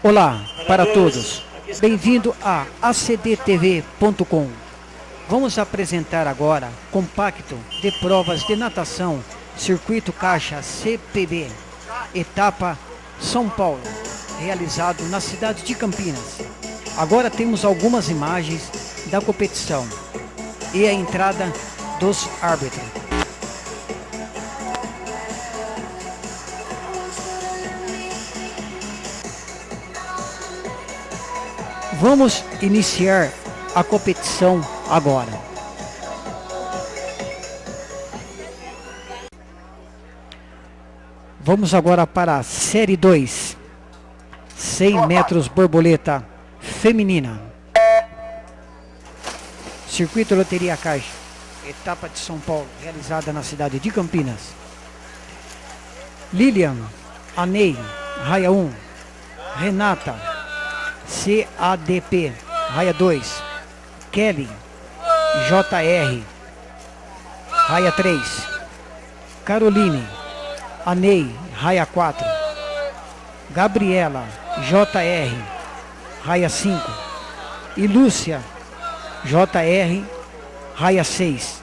Olá para todos, bem-vindo a acdtv.com. Vamos apresentar agora compacto de provas de natação, circuito caixa CPB, etapa São Paulo, realizado na cidade de Campinas. Agora temos algumas imagens da competição e a entrada dos árbitros. Vamos iniciar a competição agora. Vamos agora para a Série 2, 100 metros borboleta feminina. Circuito Loteria Caixa, etapa de São Paulo, realizada na cidade de Campinas. Lilian, Anei, raia 1, Renata, CADP, raia 2, Kelly, JR, raia 3, Caroline, Anei, raia 4, Gabriela, JR, raia 5 e Lúcia, JR, raia 6.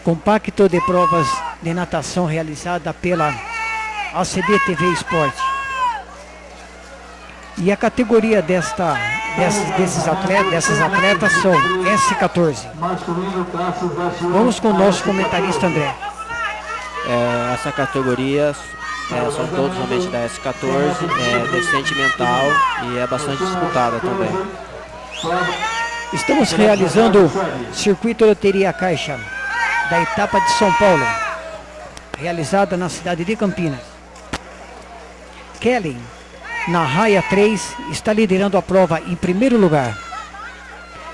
Compacto de provas de natação realizada pela ACDTV Esporte. E a categoria dessas atletas são S14. Vamos com o nosso comentarista André. Essa categoria são todos realmente da S14, deficiente mental e é bastante disputada também. Estamos realizando o circuito Loteria Caixa da etapa de São Paulo, realizada na cidade de Campinas. Kelly, na raia 3, está liderando a prova em primeiro lugar.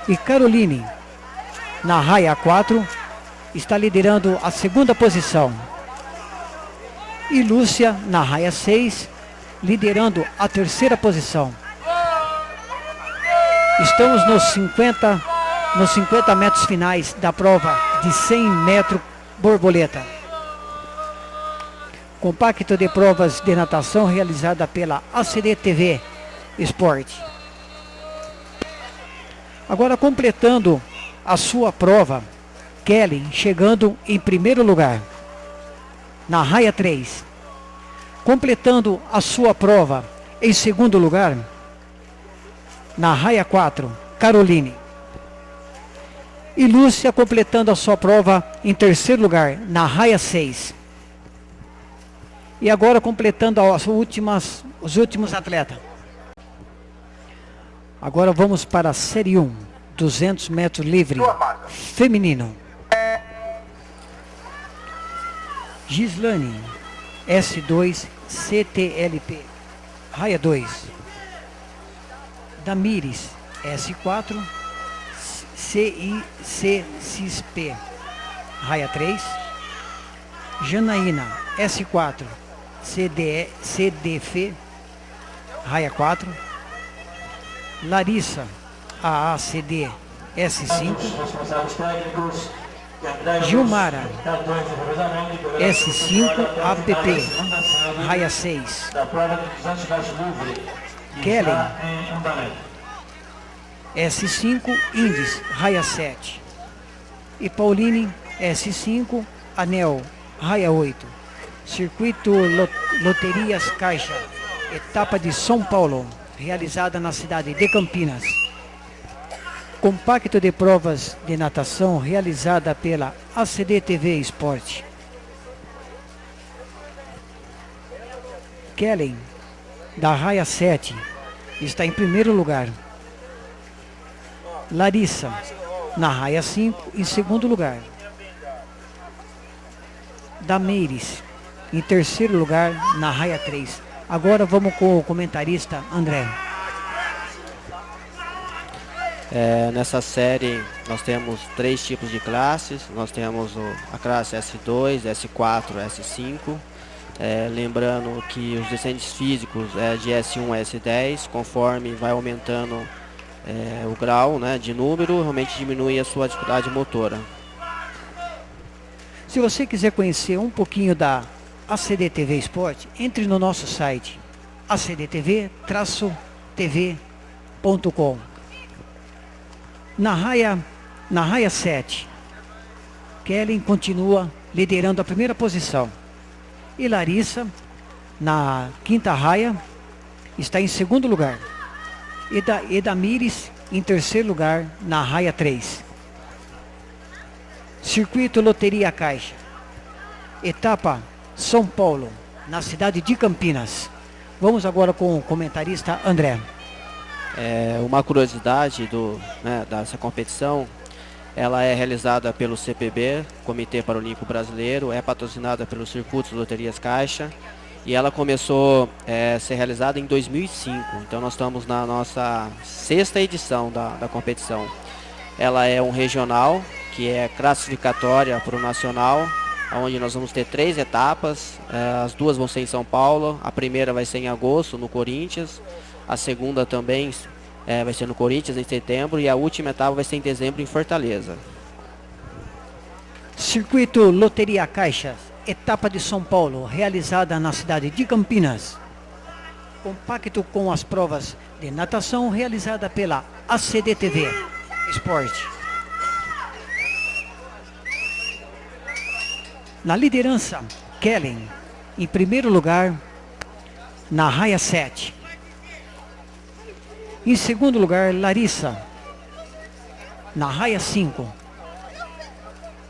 E Caroline, na raia 4, está liderando a segunda posição. E Lúcia, na raia 6, liderando a terceira posição. Estamos nos 50 metros finais da prova de 100 metros borboleta. Compacto de provas de natação realizada pela ACDTV Esporte. Agora completando a sua prova, Kelly chegando em primeiro lugar, na raia 3. Completando a sua prova em segundo lugar, na raia 4, Caroline. E Lúcia completando a sua prova em terceiro lugar, na raia 6. E agora completando os últimos atletas. Agora vamos para a Série 1, 200 metros livre, feminino. Gislane, S2, CTLP, raia 2. Damires, S4, CICXP, raia 3. Janaína, S4, CDF, raia 4. Larissa, AACD, S5. Gilmara, S5, APP, raia 6. Kellen, S5, Indies, raia 7. E Pauline, S5, Anel, raia 8. Circuito Loterias Caixa, etapa de São Paulo, realizada na cidade de Campinas. Compacto de provas de natação realizada pela ACDTV Esporte. Kellen, da raia 7, está em primeiro lugar. Larissa, na raia 5, em segundo lugar. Damires, em terceiro lugar, na raia 3. Agora vamos com o comentarista André. Nessa série nós temos 3 tipos de classes. Nós temos a classe S2, S4, S5. Lembrando que os deficientes físicos é de S1 a S10, conforme vai aumentando o grau, né, de número, realmente diminui a sua dificuldade motora. Se você quiser conhecer um pouquinho da ACDTV Esporte, entre no nosso site acdtv-tv.com. Na raia 7, Kellen continua liderando a primeira posição. E Larissa, na quinta raia, está em segundo lugar. Edamires, em terceiro lugar, na raia 3. Circuito Loteria Caixa. Etapa São Paulo, na cidade de Campinas. Vamos agora com o comentarista André. Uma curiosidade dessa competição, ela é realizada pelo CPB, Comitê Paralímpico Brasileiro, é patrocinada pelo Circuito Loterias Caixa e ela começou a ser realizada em 2005, então nós estamos na nossa sexta edição da competição. Ela é um regional, que é classificatória para o nacional, onde nós vamos ter 3 etapas, as 2 vão ser em São Paulo, a primeira vai ser em agosto, no Corinthians, a segunda também vai ser no Corinthians em setembro e a última etapa vai ser em dezembro em Fortaleza. Circuito Loteria Caixa, etapa de São Paulo, realizada na cidade de Campinas. Compacto com as provas de natação realizada pela ACDTV Esporte. Na liderança, Kellen, em primeiro lugar, na raia 7. Em segundo lugar, Larissa, na raia 5.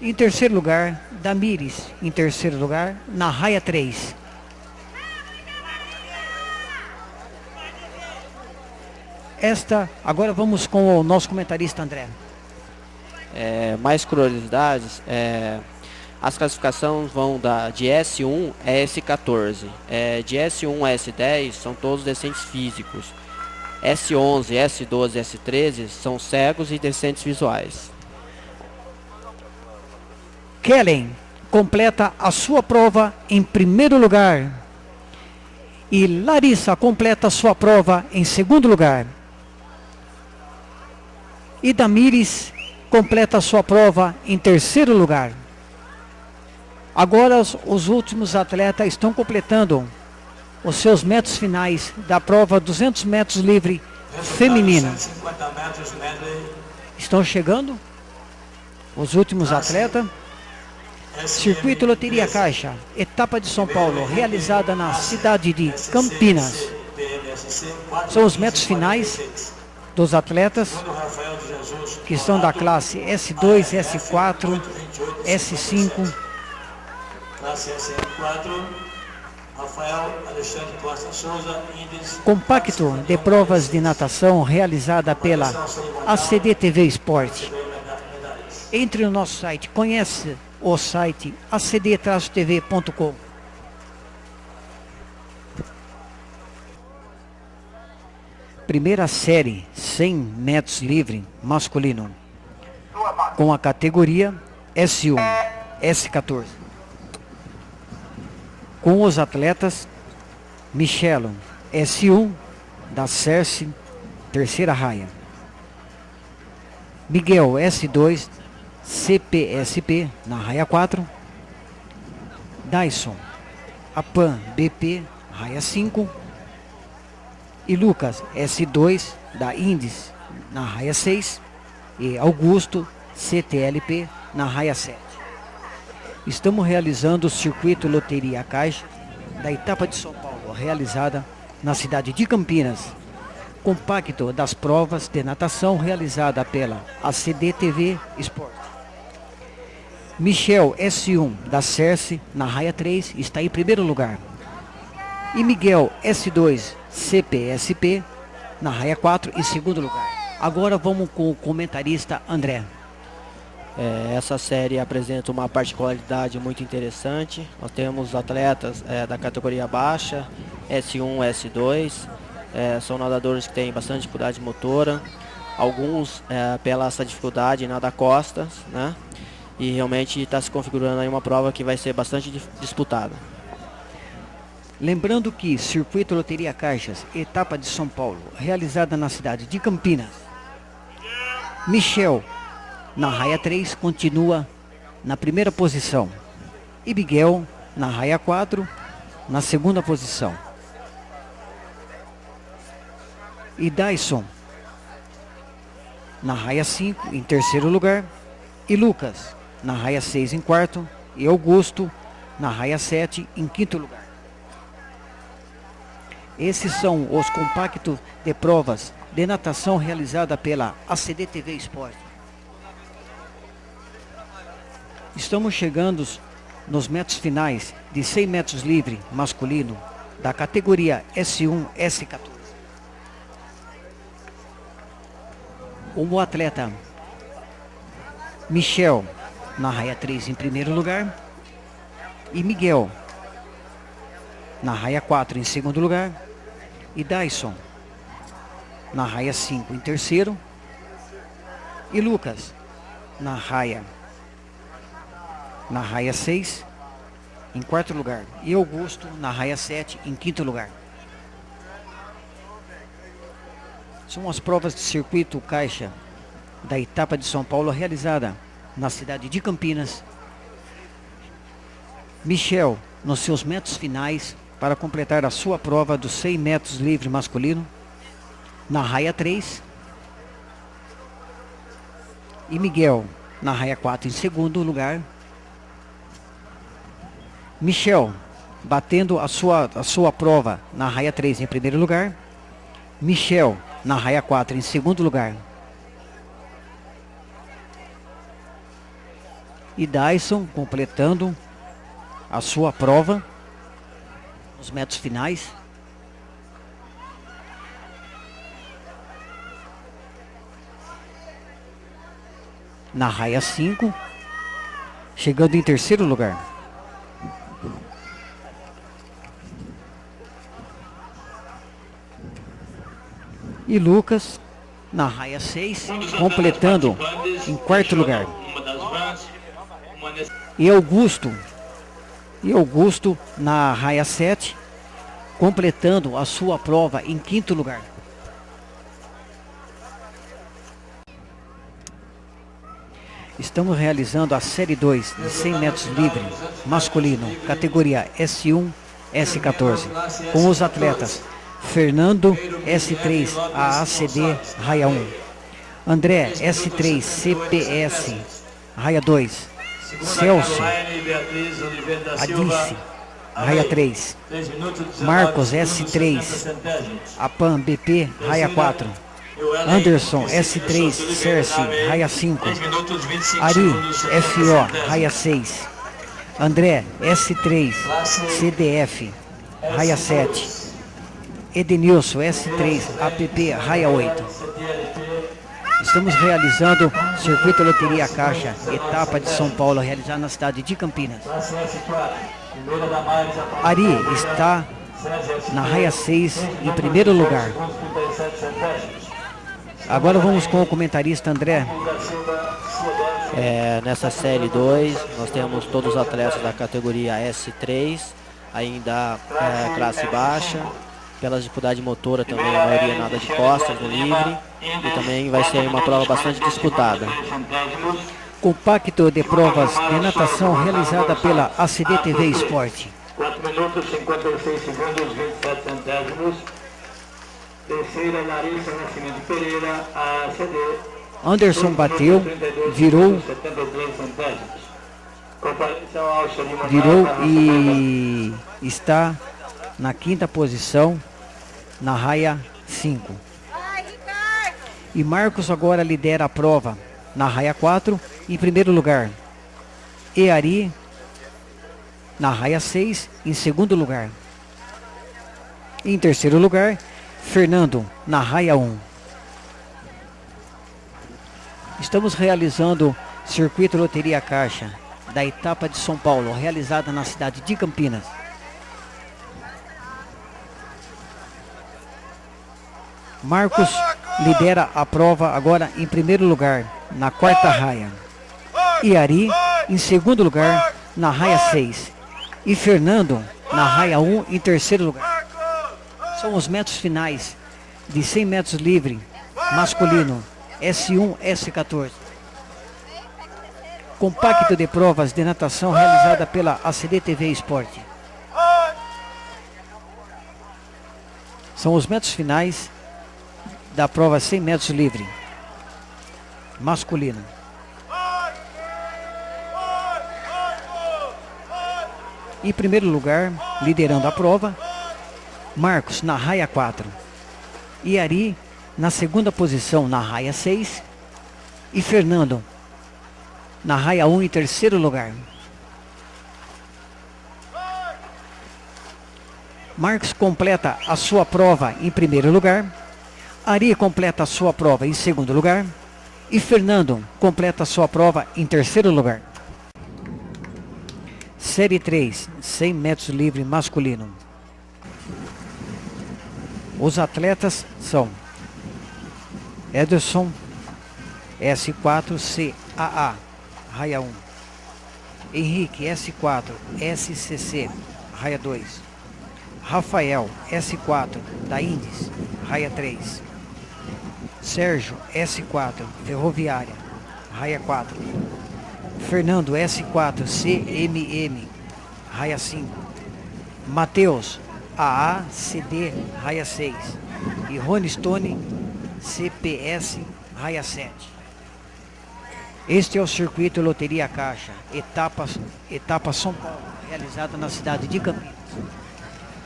Em terceiro lugar, Damires, em terceiro lugar, na raia 3. Agora vamos com o nosso comentarista André. Mais curiosidades, as classificações vão de S1 a S14. De S1 a S10 são todos deficientes físicos. S11, S12 e S13 são cegos e deficientes visuais. Kellen completa a sua prova em primeiro lugar. E Larissa completa a sua prova em segundo lugar. E Damires completa a sua prova em terceiro lugar. Agora os últimos atletas estão completando os seus metros finais da prova 200 metros livre feminina. Estão chegando os últimos atletas. Circuito Loteria Caixa, etapa de São Paulo, realizada na cidade de Campinas. São os metros finais dos atletas que são da classe S2, S4, S5. Classe SM4, Rafael Alexandre Costa Souza, índice. Compacto de provas de natação realizada pela ACDTV Esporte. Entre no nosso site, conhece o site acd-tv.com. Primeira série 100 metros livre masculino, com a categoria S1, S14. Com os atletas Michelo, S1, da Cerce, terceira raia. Miguel, S2, CPSP, na raia 4. Dyson, APAN, BP, raia 5. E Lucas, S2, da Índice, na raia 6. E Augusto, CTLP, na raia 7. Estamos realizando o circuito Loteria Caixa da etapa de São Paulo, realizada na cidade de Campinas. Compacto das provas de natação realizada pela ACDTV Esporte. Michel, S1, da Cerce, na raia 3, está em primeiro lugar. E Miguel, S2, CPSP, na raia 4, em segundo lugar. Agora vamos com o comentarista André. Essa série apresenta uma particularidade muito interessante. Nós temos atletas da categoria baixa, S1, S2, são nadadores que têm bastante dificuldade motora, alguns pela essa dificuldade nada costas, né? E realmente está se configurando aí uma prova que vai ser bastante disputada. Lembrando que Circuito Loteria Caixas, etapa de São Paulo, realizada na cidade de Campinas. Michel, na raia 3, continua na primeira posição. E Miguel, na raia 4, na segunda posição. e Dyson na raia 5 em terceiro lugar, e Lucas na raia 6 em quarto, e Augusto na raia 7 em quinto lugar. Esses são os compactos de provas de natação realizada pela ACD TV Esporte. Estamos chegando nos metros finais de 100 metros livre masculino da categoria S1, S14. O atleta Michel na raia 3 em primeiro lugar, e Miguel na raia 4 em segundo lugar, e Dyson na raia 5 em terceiro, e Lucas na raia 6 em quarto lugar, e Augusto na raia 7 em quinto lugar. São as provas de circuito caixa da etapa de São Paulo realizada na cidade de Campinas. Michel nos seus metros finais para completar a sua prova dos 100 metros livre masculino na raia 3, e Miguel na raia 4 em segundo lugar. Michel batendo a sua prova na raia 3 em primeiro lugar, Michel na raia 4 em segundo lugar, e Dyson completando a sua prova nos metros finais na raia 5, chegando em terceiro lugar. E Lucas na raia 6, completando em quarto lugar. E Augusto na raia 7, completando a sua prova em quinto lugar. Estamos realizando a série 2 de 100 metros livre masculino, categoria S1, S14, com os atletas Fernando S3 AACD raia 1, André S3 CPS raia 2, Celso Adice raia 3, Marcos S3 APAM BP raia 4, Anderson S3 Cerce raia 5, Ari FO raia 6, André S3 CDF raia 7, Edenilson S3 APP raia 8. Estamos realizando circuito Loteria Caixa, etapa de São Paulo, realizada na cidade de Campinas. Ari está na raia 6 em primeiro lugar. Agora vamos com o comentarista André. Nessa série 2 nós temos todos os atletas da categoria S3, ainda classe baixa. Pela dificuldade motora também, a maioria nada de costas no livre, e também vai ser uma prova bastante disputada. Compacto de provas de natação realizada pela ACD TV Esporte. 4 minutos 56 segundos 27 centésimos. Terceira, Larissa Nascimento Pereira, ACD. Anderson bateu, virou e está na quinta posição na raia 5. E Marcos agora lidera a prova na raia 4 em primeiro lugar. E Ari na raia 6 em segundo lugar. Em terceiro lugar, Fernando na raia 1. Estamos realizando circuito Loteria Caixa da etapa de São Paulo, realizada na cidade de Campinas. Marcos lidera a prova agora em primeiro lugar, na quarta raia. E Ari em segundo lugar, na raia 6. E Fernando na raia 1 em terceiro lugar. São os metros finais de 100 metros livre masculino, S1, S14. Compacto de provas de natação realizada pela ACD TV Esporte. São os metros finais da prova 100 metros livre masculino. Em primeiro lugar, liderando a prova, Marcos na raia 4. E Ari na segunda posição na raia 6. E Fernando na raia 1 em terceiro lugar. Marcos completa a sua prova em primeiro lugar. Ari completa a sua prova em segundo lugar. E Fernando completa a sua prova em terceiro lugar. Série 3, 100 metros livre masculino. Os atletas são Ederson, S4CAA, raia 1. Henrique, S4, SCC, raia 2. Rafael, S4, da Indes, raia 3. Sérgio, S4, Ferroviária, raia 4. Fernando, S4, CMM, raia 5. Matheus, AACD, raia 6. E Rony Stone, CPS, raia 7. Este é o circuito Loteria Caixa, etapa São Paulo, realizada na cidade de Campinas.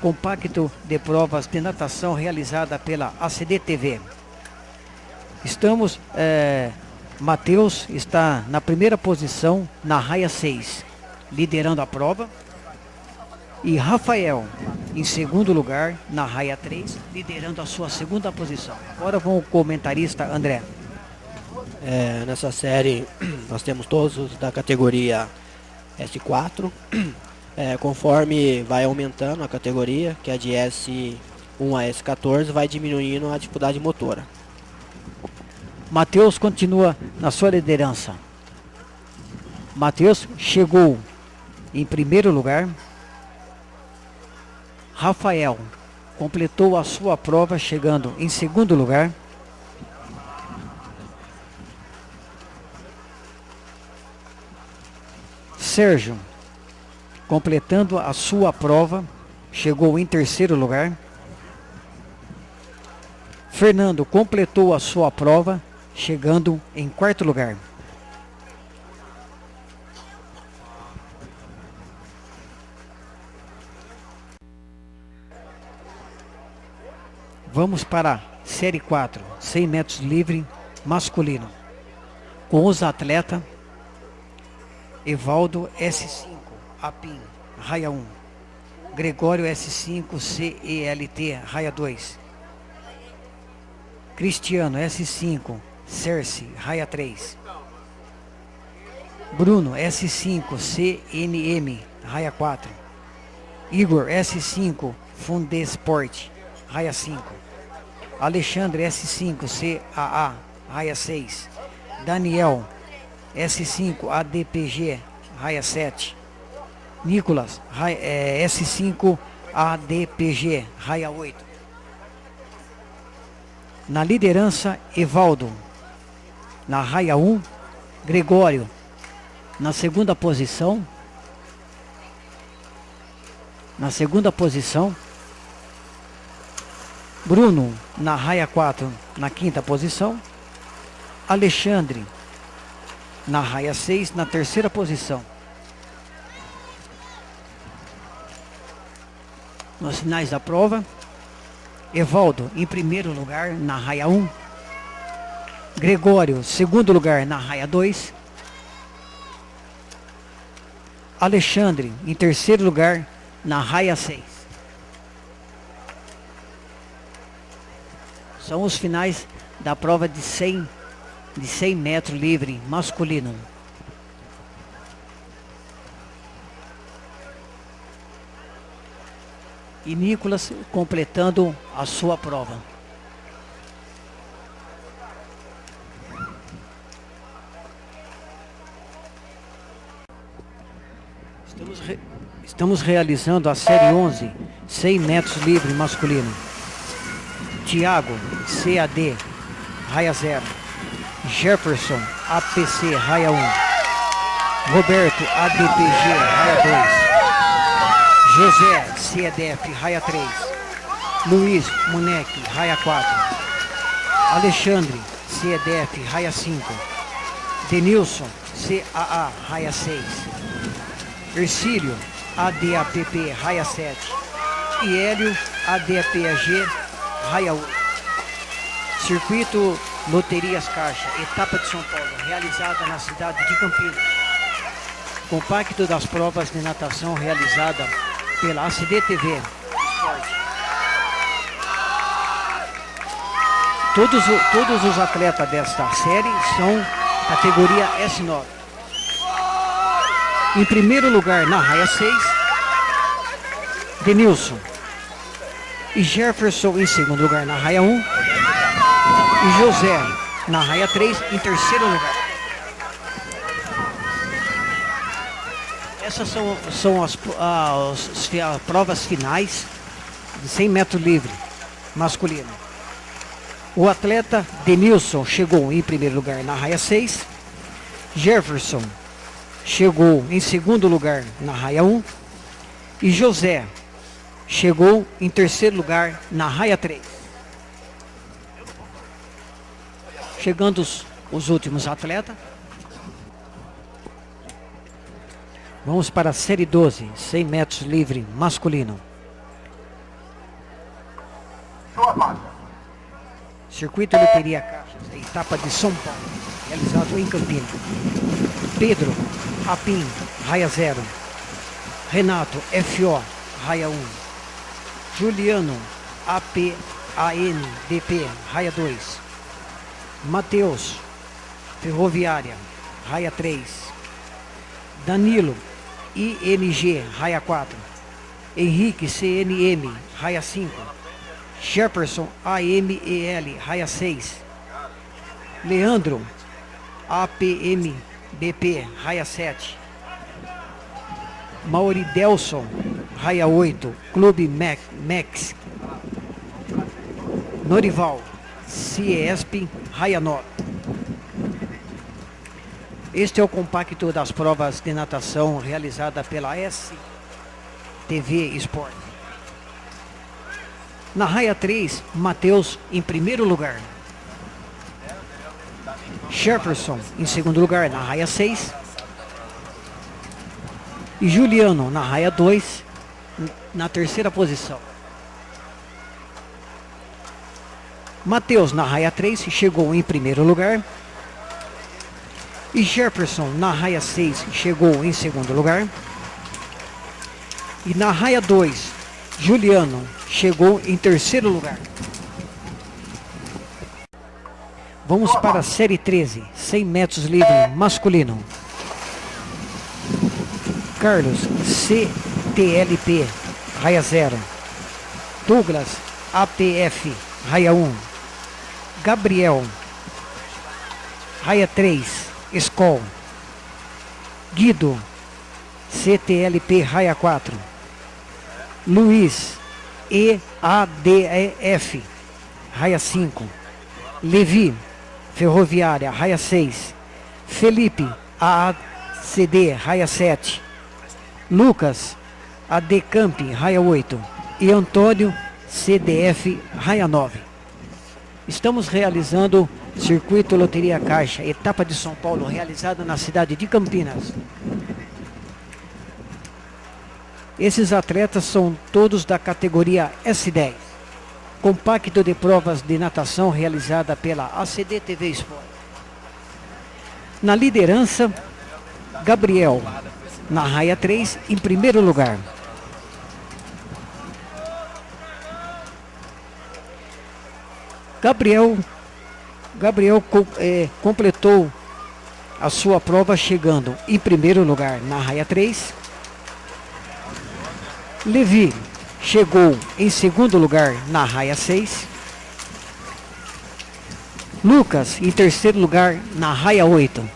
Compacto de provas de natação realizada pela ACD TV. Matheus está na primeira posição na raia 6, liderando a prova. E Rafael em segundo lugar na raia 3, liderando a sua segunda posição. Agora vamos o comentarista André. Nessa série nós temos todos da categoria S4. Conforme vai aumentando a categoria, que é de S1 a S14, vai diminuindo a dificuldade motora. Matheus continua na sua liderança. Matheus chegou em primeiro lugar. Rafael completou a sua prova chegando em segundo lugar. Sérgio, completando a sua prova, chegou em terceiro lugar. Fernando completou a sua prova, chegando em quarto lugar. Vamos para a série 4, 100 metros livre masculino, com os atletas Evaldo S5, APIM, raia 1. Gregório S5, CELT, raia 2. Cristiano S5, Cerce, raia 3. Bruno S5, CNM, raia 4. Igor S5, Fundesport, raia 5. Alexandre S5, CAA, raia 6. Daniel S5, ADPG, raia 7. Nicolas, S5, ADPG, raia 8. Na liderança, Evaldo, na raia 1. Gregório, na segunda posição. Bruno, na raia 4, na quinta posição. Alexandre, na raia 6, na terceira posição. Nos finais da prova, Evaldo em primeiro lugar na raia 1. Gregório, segundo lugar na raia 2. Alexandre em terceiro lugar na raia 6. São os finais da prova de 100 metros livre masculino. E Nicolas completando a sua prova. Estamos realizando a série 11, 100 metros livre masculino. Tiago, CAD, raia 0. Jefferson, APC, raia 1. Roberto, ADPG, raia 2. José, CEDF, raia 3. Luiz, Moneque, raia 4. Alexandre, CEDF, raia 5. Denilson, CAA, raia 6. Ercílio, ADAPP, raia 7. E Hélio, ADAPAG, raia 8. Circuito Loterias Caixa, etapa de São Paulo, realizada na cidade de Campinas. Compacto das provas de natação realizada pela ACD-TV Esporte. Todos os atletas desta série são categoria S9. Em primeiro lugar, na raia 6, Denilson. E Jefferson em segundo lugar na raia 1. E José na raia 3 em terceiro lugar. Essas são as provas finais de 100 metros livre masculino. O atleta Denilson chegou em primeiro lugar na raia 6. Jefferson chegou em segundo lugar na raia 1. E José chegou em terceiro lugar na raia 3. Chegando os últimos atletas. Vamos para a série 12, 100 metros livre masculino. Circuito Loteria Caixa, etapa de São Paulo, realizado em Campinas. Pedro, Apim, raia 0. Renato, FO, raia 1. Juliano, APAN, DP, raia 2. Matheus, Ferroviária, raia 3. Danilo, ING, raia 4. Henrique, CNM, raia 5. Jefferson, AMEL, raia 6. Leandro, APMBP, raia 7. Mauridelson, raia 8, Clube Max. Norival, CIESP, raia 9. Este é o compacto das provas de natação realizada pela STV Esporte. Na raia 3, Matheus em primeiro lugar. Jefferson em segundo lugar na raia 6. E Juliano na raia 2, na terceira posição. Matheus na raia 3 chegou em primeiro lugar. E Jefferson na raia 6 chegou em segundo lugar. E na raia 2, Juliano chegou em terceiro lugar. Vamos para a série 13, 100 metros livre masculino. Carlos, CTLP, raia 0. Douglas, APF, raia 1. Gabriel, raia 3, Skol. Guido, CTLP, raia 4. Luiz, EADEF, raia 5. Levi, Ferroviária, raia 6. Felipe, AACD, raia 7. Lucas, ADCamp, raia 8. E Antônio, CDF, raia 9. Estamos realizando Circuito Loteria Caixa, etapa de São Paulo, realizada na cidade de Campinas. Esses atletas são todos da categoria S10. Compacto de provas de natação realizada pela ACD-TV Esporte. Na liderança, Gabriel, na raia 3, em primeiro lugar. Gabriel completou a sua prova chegando em primeiro lugar na raia 3. Levi chegou em segundo lugar na raia 6. Lucas em terceiro lugar na raia 8.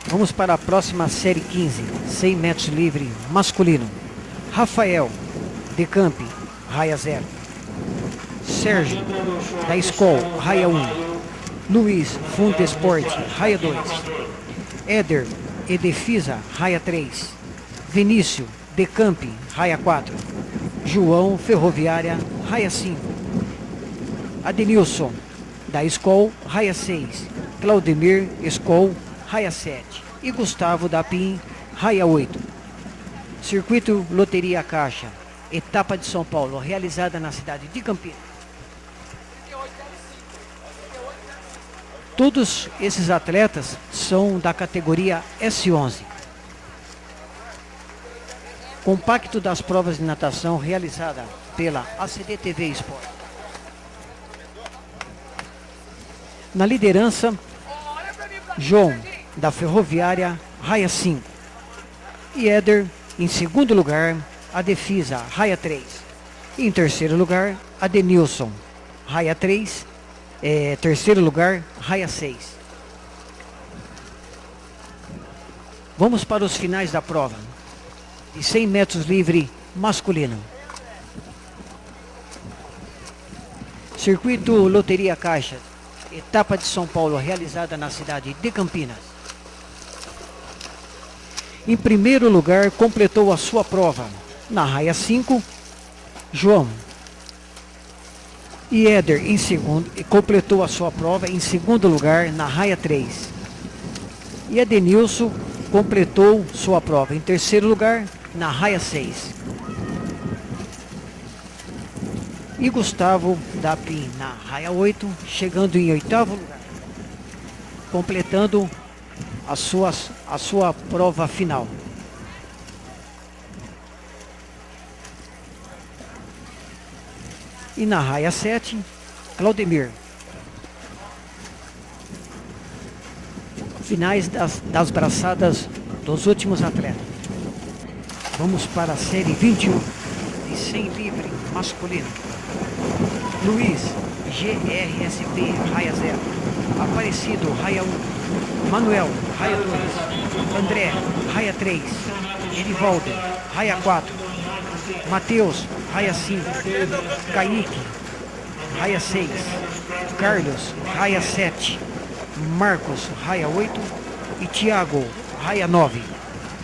Vamos para a próxima série 15, 100 metros livre masculino. Rafael, Decamp, raia 0. Sérgio, da Skol, raia 1. Luiz, Fundesport, raia 2. Éder, Edefisa, raia 3. Vinícius, Decamp, raia 4. João, Ferroviária, raia 5. Adenilson, da Skol, raia 6. Claudemir, Skol, raia 7. E Gustavo, da PIN, raia 8. Circuito Loteria Caixa, etapa de São Paulo, realizada na cidade de Campinas. Todos esses atletas são da categoria S11. Compacto das provas de natação realizada pela ACD TV Sport. Na liderança, João, da Ferroviária, raia 5. E Éder, em segundo lugar, a Defisa, raia 3. E em terceiro lugar, Adenilson, raia 3. Terceiro lugar, raia 6. Vamos para os finais da prova. De 100 metros livre masculino. Circuito Loteria Caixa, etapa de São Paulo, realizada na cidade de Campinas. Em primeiro lugar, completou a sua prova, na raia 5, João. E Éder, em segundo, completou a sua prova em segundo lugar, na raia 3. E Adenilson completou sua prova em terceiro lugar, na raia 6. E Gustavo, da PIN, na raia 8, chegando em oitavo lugar, completando a sua prova final. E na raia 7, Claudemir. Finais das braçadas dos últimos atletas. Vamos para a série 21 de 100 livre masculino. Luiz, GRSP, raia 0. Aparecido, raia 1. Manuel, raia 2. André, raia 3. Edivaldo, raia 4. Matheus, raia 5. Kaique, raia 6. Carlos, raia 7. Marcos, raia 8. E Thiago, raia 9.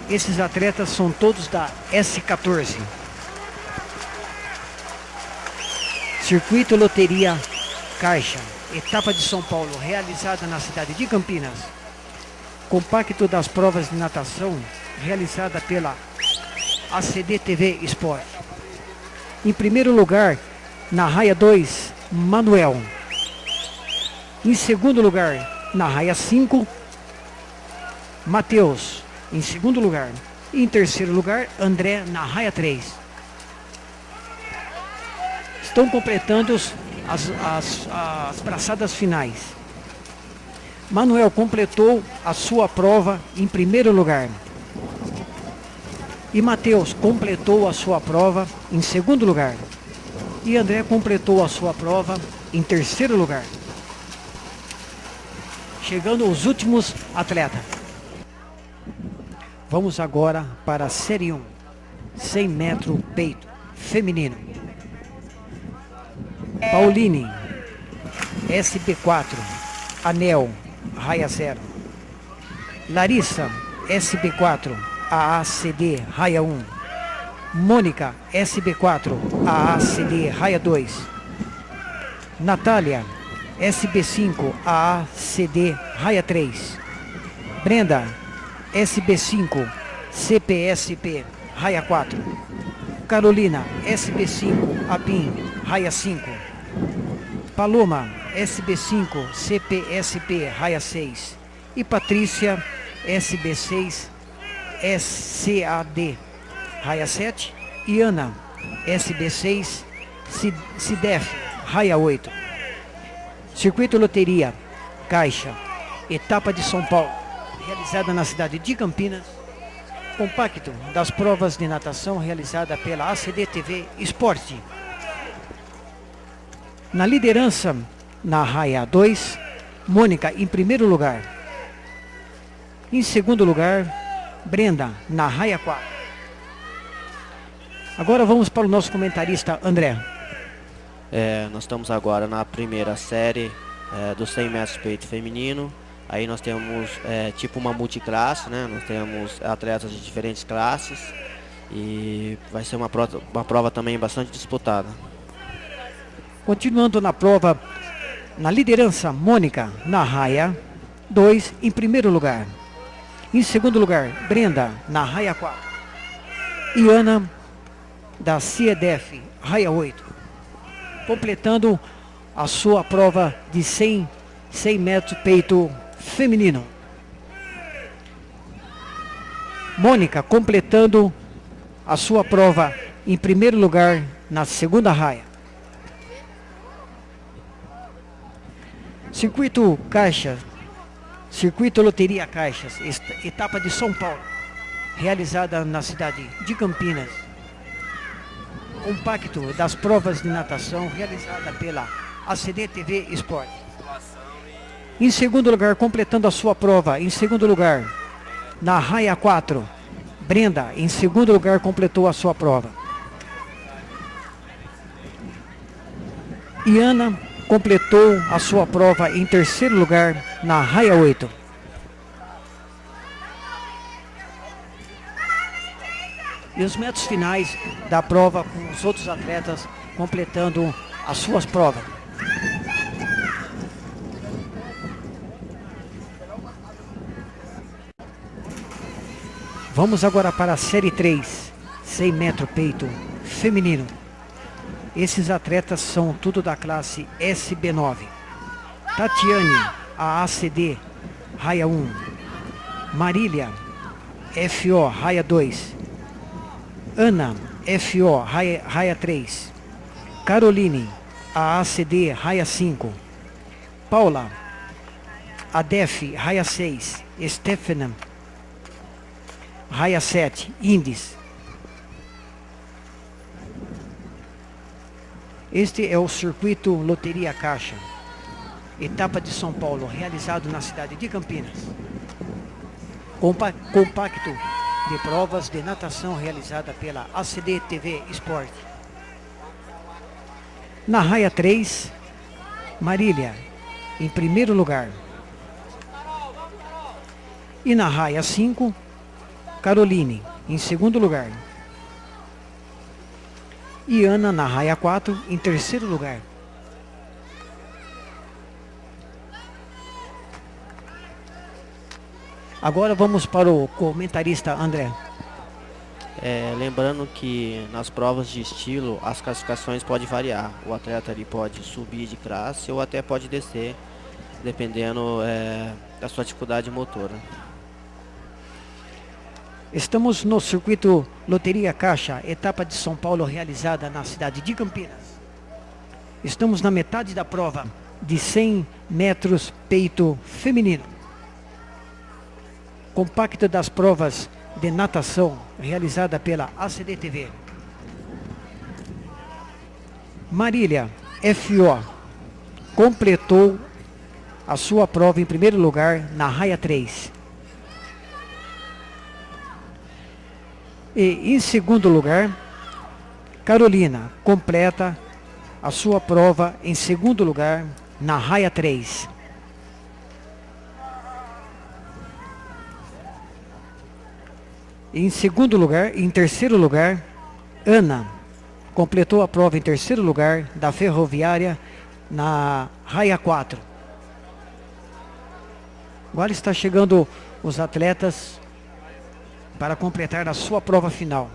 Esses atletas são todos da S14. Circuito Loteria Caixa, etapa de São Paulo, realizada na cidade de Campinas. Compacto das provas de natação, realizada pela ACD TV Sport. Em primeiro lugar, na raia 2, Manuel. Em segundo lugar, na raia 5, Matheus. Em segundo lugar. E em terceiro lugar, André, na raia 3. Estão completando as braçadas finais. Manuel completou a sua prova em primeiro lugar. E Matheus completou a sua prova em segundo lugar. E André completou a sua prova em terceiro lugar. Chegando aos últimos atletas. Vamos agora para a série 1, 100 metros peito feminino. Pauline, SB4, Anel, raia 0. Larissa, SB4, AACD, raia 1. Mônica, SB4, AACD, raia 2. Natália, SB5, AACD, raia 3. Brenda, SB5, CPSP, raia 4. Carolina, SB5, APIN, raia 5. Paloma, SB5, CPSP, raia 6. E Patrícia, SB6, SCAD, raia 7. E Ana, SB6, CIDEF, raia 8. Circuito Loteria Caixa, etapa de São Paulo, realizada na cidade de Campinas. Compacto das provas de natação realizada pela ACD TV Sport. Na liderança, na raia 2, Mônica em primeiro lugar. Em segundo lugar, Brenda, na raia 4. Agora vamos para o nosso comentarista André. Nós estamos agora na primeira série dos 100 metros peito feminino. Aí nós temos tipo uma multiclasse, né? Nós temos atletas de diferentes classes e vai ser uma prova também bastante disputada. Continuando na prova, na liderança, Mônica, na raia 2, em primeiro lugar. Em segundo lugar, Brenda, na raia 4. E Ana, da CIEDEF, raia 8. Completando a sua prova de 100 metros peito feminino. Mônica completando a sua prova em primeiro lugar na segunda raia. Circuito Caixa, Circuito Loteria Caixas, etapa de São Paulo, realizada na cidade de Campinas. Compacto das provas de natação realizada pela ACD TV Esporte. Em segundo lugar, completando a sua prova, em segundo lugar, na raia 4, Brenda, em segundo lugar, completou a sua prova. E Ana completou a sua prova em terceiro lugar, na raia 8. E os metros finais da prova com os outros atletas completando as suas provas. Vamos agora para a série 3, 100 metros peito feminino. Esses atletas são tudo da classe SB9. Tatiane, a ACD, raia 1. Marília, FO, raia 2. Ana, FO, raia 3. Caroline, a ACD, raia 5. Paula, a DEF, raia 6. Stefana, raia 7. Indies. Este é o circuito Loteria Caixa, etapa de São Paulo, realizado na cidade de Campinas. Compacto de provas de natação realizada pela ACD TV Esporte. Na raia 3, Marília, em primeiro lugar. E na raia 5, Caroline, em segundo lugar. E Ana, na raia 4, em terceiro lugar. Agora vamos para o comentarista André. Lembrando que nas provas de estilo as classificações podem variar. O atleta ali pode subir de classe ou até pode descer, dependendo da sua dificuldade motora. Estamos no circuito Loteria Caixa, etapa de São Paulo realizada na cidade de Campinas. Estamos na metade da prova de 100 metros peito feminino. Compacto das provas de natação realizada pela ACD TV. Marília, FO, completou a sua prova em primeiro lugar na raia 3. E em segundo lugar, Carolina completa a sua prova em segundo lugar na raia 3. Em segundo lugar, em terceiro lugar, Ana completou a prova em terceiro lugar da Ferroviária na raia 4. Agora está chegando os atletas para completar a sua prova final.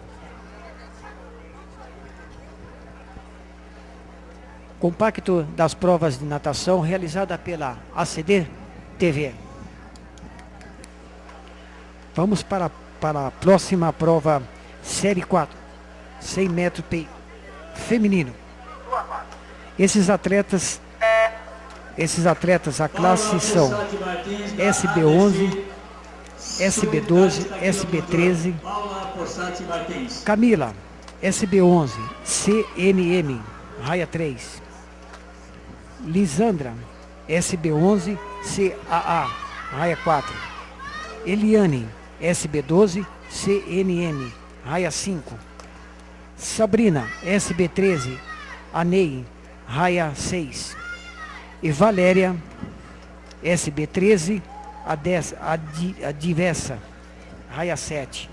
Compacto das provas de natação realizada pela ACD TV. Vamos para a próxima prova, série 4, 100 metros peito feminino. Esses atletas, a classe são SB11, SB12, SB13, Camila, SB11, CNM, raia 3, Lisandra, SB11, CAA, raia 4, Eliane, SB12, CNM, raia 5, Sabrina, SB13, ANEI, raia 6, e Valéria, SB13, a Diversa, raia 7.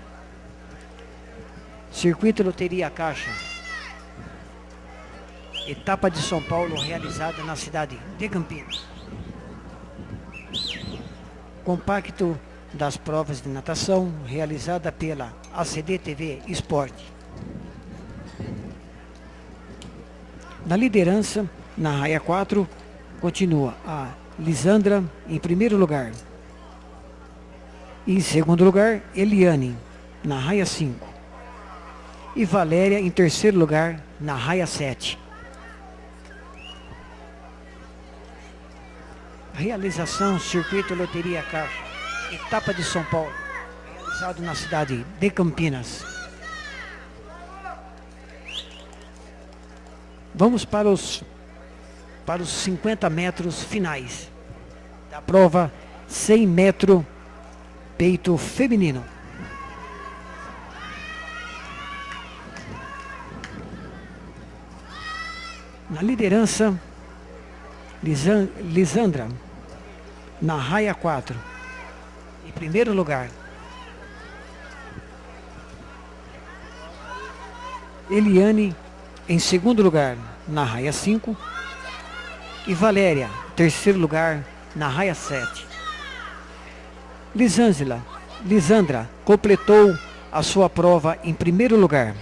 Circuito Loteria Caixa. etapa de São Paulo realizada na cidade de Campinas. Compacto das provas de natação realizada pela ACD TV Esporte. Na liderança, na raia 4, continua a Lisandra em primeiro lugar. Em segundo lugar, Eliane, na raia 5. E Valéria em terceiro lugar, na raia 7. Realização Circuito Loteria Caixa, etapa de São Paulo, realizado na cidade de Campinas. Vamos para os 50 metros finais da prova 100 metro peito feminino. Na liderança, Lisandra, na raia 4, em primeiro lugar. Eliane, em segundo lugar, na raia 5. E Valéria, terceiro lugar, na raia 7. Lisandra completou a sua prova em primeiro lugar.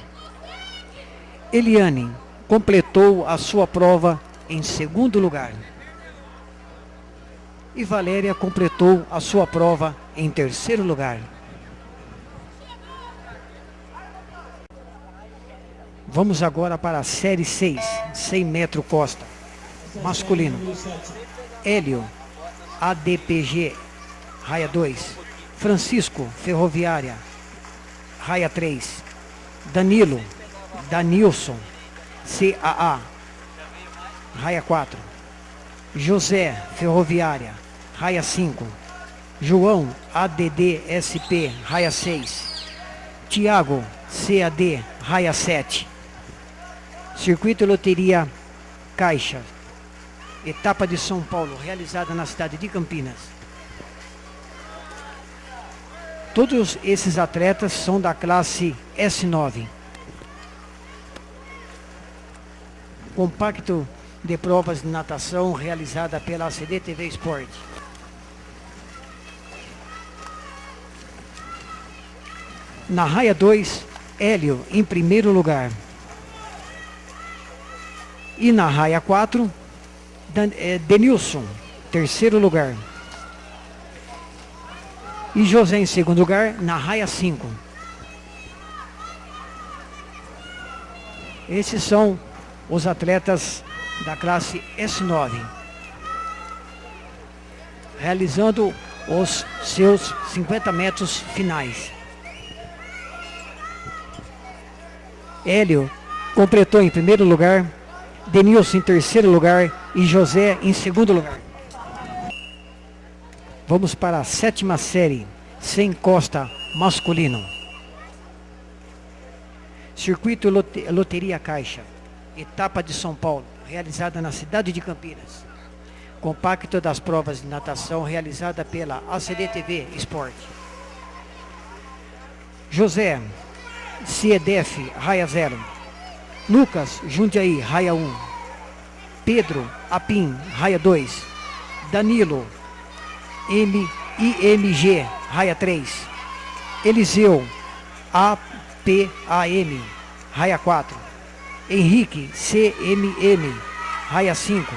Eliane completou a sua prova em segundo lugar. E Valéria completou a sua prova em terceiro lugar. Vamos agora para a série 6, 100 metro costa, masculino. Hélio, ADPG, raia 2. Francisco, Ferroviária, raia 3. Danilson, CAA, raia 4. José, Ferroviária, raia 5. João, ADDSP, raia 6. Tiago, CAD, raia 7. Circuito Loteria Caixa, etapa de São Paulo, realizada na cidade de Campinas. Todos esses atletas são da classe S9. Compacto de provas de natação realizada pela ACD TV Esporte. Na raia 2, Hélio em primeiro lugar. E na raia 4, Denilson, terceiro lugar. E José em segundo lugar, na raia 5. Esses são os atletas da classe S9, realizando os seus 50 metros finais. Hélio completou em primeiro lugar, Denilson em terceiro lugar e José em segundo lugar. Vamos para a sétima série, 100 costa masculino. Circuito Loteria Caixa, etapa de São Paulo, realizada na cidade de Campinas. Compacto das provas de natação realizada pela ACD TV Esporte. José, CEDEF, raia 0. Lucas, Jundiaí, raia 1. Pedro, Apim, raia 2. Danilo, IMG, raia 3. Eliseu, APAM, raia 4. Henrique, CMM, raia 5.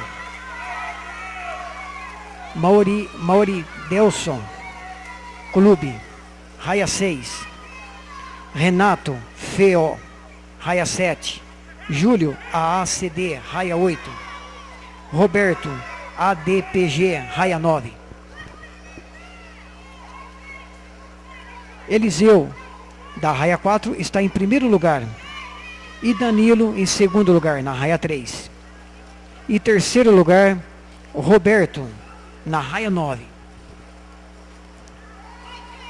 Mauri Delson, Clube, raia 6. Renato, FEO, raia 7. Júlio, AACD, raia 8. Roberto, ADPG, raia 9. Eliseu, da raia 4, está em primeiro lugar. E Danilo em segundo lugar, na raia 3. E terceiro lugar, Roberto, na raia 9.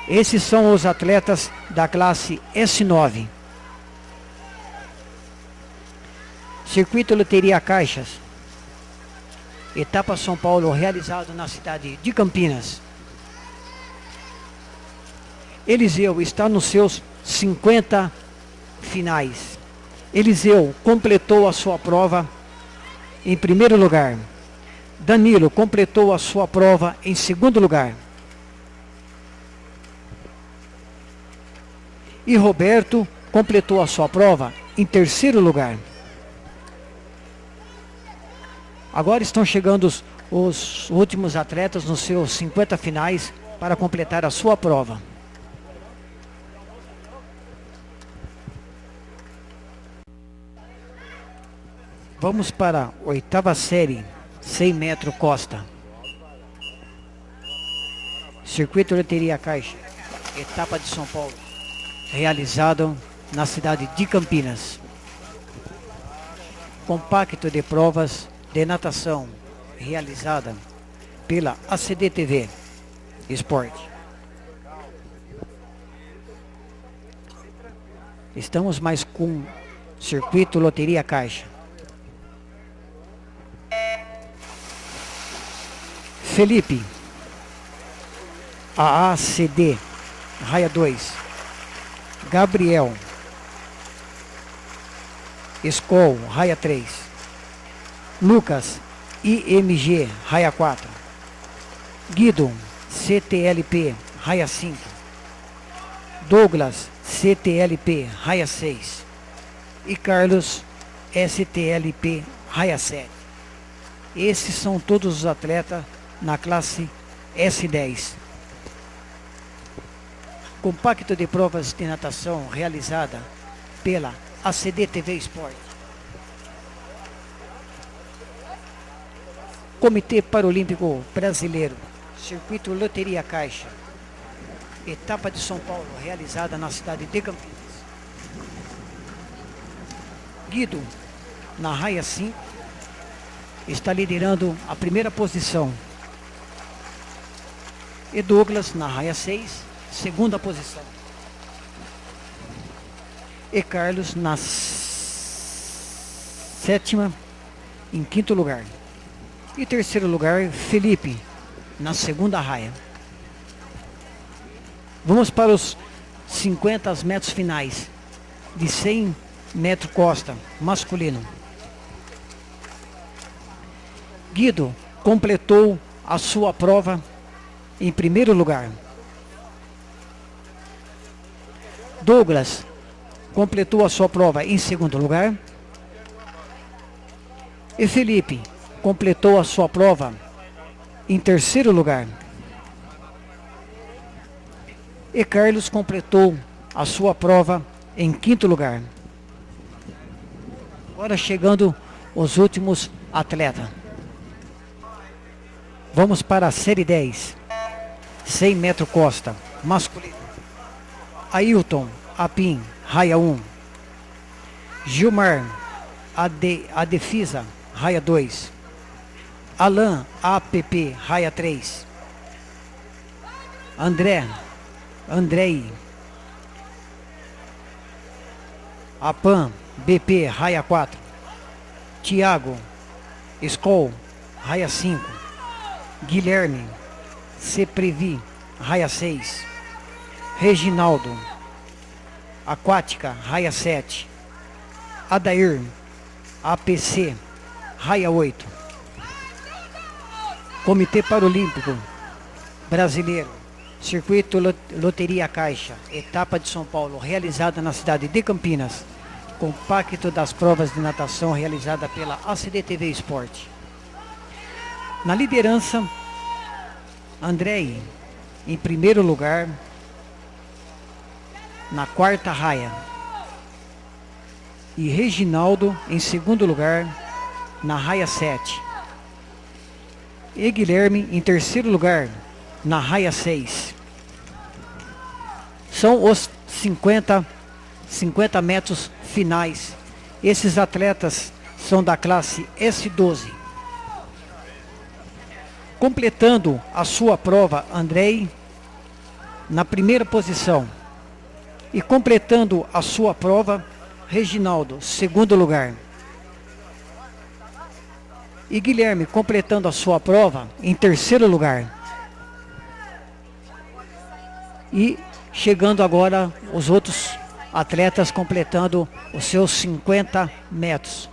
Esses são os atletas da classe S9. Circuito Loteria Caixas, etapa São Paulo, realizado na cidade de Campinas. Eliseu está nos seus 50 finais. Eliseu completou a sua prova em primeiro lugar. Danilo completou a sua prova em segundo lugar. E Roberto completou a sua prova em terceiro lugar. Agora estão chegando os últimos atletas nos seus 50 finais para completar a sua prova. Vamos para a oitava série, 100 metros costa. Circuito Loteria Caixa, etapa de São Paulo, realizado na cidade de Campinas. Compacto de provas de natação, realizada pela ACD TV Esporte. Estamos mais com Circuito Loteria Caixa. Felipe, AACD, raia 2. Gabriel, Skol, raia 3. Lucas, IMG, raia 4. Guido, CTLP, raia 5. Douglas, CTLP, raia 6. E Carlos, STLP, raia 7. Esses são todos os atletas na classe S10. Compacto de provas de natação realizada pela ACD TV Esporte. Comitê Paralímpico Brasileiro, Circuito Loteria Caixa, etapa de São Paulo, realizada na cidade de Campinas. Guido, na raia 5, está liderando a primeira posição. E Douglas, na raia 6, segunda posição. E Carlos, na sétima, em quinto lugar. E terceiro lugar, Felipe, na segunda raia. Vamos para os 50 metros finais de 100 metros costa, masculino. Guido completou a sua prova em primeiro lugar. Douglas completou a sua prova em segundo lugar. E Felipe completou a sua prova em terceiro lugar. E Carlos completou a sua prova em quinto lugar. Agora chegando os últimos atletas. Vamos para a série 10, 100 metros costa, masculino. Ailton, Apim, raia 1. Gilmar, Adefisa, raia 2. Alan, APP, raia 3. Andrei, Apan, BP, raia 4. Tiago, Skol, raia 5. Guilherme, Ceprevi, raia 6. Reginaldo, Aquática, raia 7. Adair, APC, raia 8. Comitê Paralímpico Brasileiro, Circuito Loteria Caixa, etapa de São Paulo, realizada na cidade de Campinas. Compacto das provas de natação realizada pela ACD TV Esporte. Na liderança, Andrei em primeiro lugar, na quarta raia. E Reginaldo em segundo lugar, na raia 7. E Guilherme em terceiro lugar, na raia 6. São os 50 metros finais. Esses atletas são da classe S12. Completando a sua prova, Andrei na primeira posição. E completando a sua prova, Reginaldo, segundo lugar. E Guilherme completando a sua prova em terceiro lugar. E chegando agora os outros atletas completando os seus 50 metros.